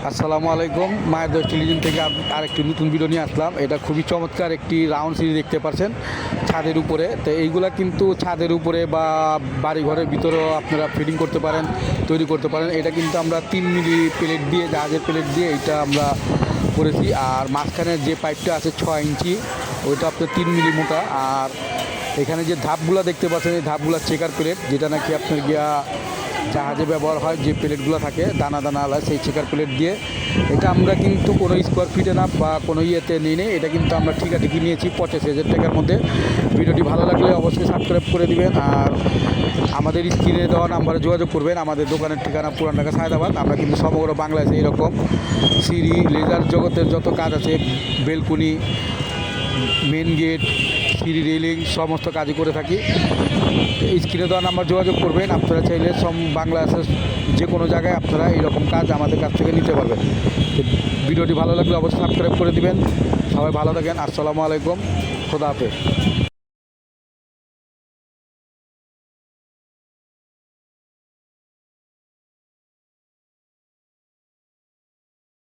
আসসালামু আলাইকুম। মায়ের দশ টেলিভিশন থেকে আরেকটি নতুন ভিডিও নিয়ে আসলাম। এটা খুবই চমৎকার একটি রাউন্ড সিঁড়ি দেখতে পাচ্ছেন ছাদের উপরে। তো এইগুলা কিন্তু ছাদের উপরে বা বাড়িঘরের ভিতরেও আপনারা ফিটিং করতে পারেন, তৈরি করতে পারেন। এটা কিন্তু আমরা 3 মিলি প্লেট দিয়ে, জাহাজের প্লেট দিয়ে এটা আমরা করেছি। আর মাঝখানে যে পাইপটা আছে 6 ইঞ্চি, ওইটা আপনার 3 মিলি মোটা। আর এখানে যে ধাপগুলো দেখতে পাচ্ছেন, এই ধাপগুলো চেকার প্লেট, যেটা নাকি আপনার গিয়া জাহাজে ব্যবহার হয়, যে প্লেটগুলো থাকে দানা দানা আলা, সেই চেকার প্লেট দিয়ে এটা আমরা কিন্তু কোনো স্কোয়ার ফিটে না বা কোনো ইয়েতে নিয়ে নেই। এটা কিন্তু আমরা ঠিকাঠিকি নিয়েছি 85,000 টাকার মধ্যে। ভিডিওটি ভালো লাগলে অবশ্যই সাবস্ক্রাইব করে দিবেন। আর আমাদের স্ক্রিনে দেওয়া নাম্বারে যোগাযোগ করবেন। আমাদের দোকানের ঠিকানা পুরান ঢাকা সায়দাবাদ। আমরা কিন্তু সমগ্র বাংলাদেশে এরকম সিঁড়ি, লেজার জগতের যত কাজ আছে, বেলকুনি, মেন গেট, সিঁড়ি, রেলিং, সমস্ত কাজই করে থাকি। স্ক্রিনে দেওয়া নাম্বার যোগাযোগ করবেন। আপনারা চাইলে বাংলাদেশের যে কোনো জায়গায় আপনারা এইরকম কাজ আমাদের কাছ থেকে নিতে পারবেন। তো ভিডিওটি ভালো লাগলে অবশ্যই সাবস্ক্রাইব করে দিবেন। সবাই ভালো থাকেন। আসসালামু আলাইকুম। খোদা হাফেজ।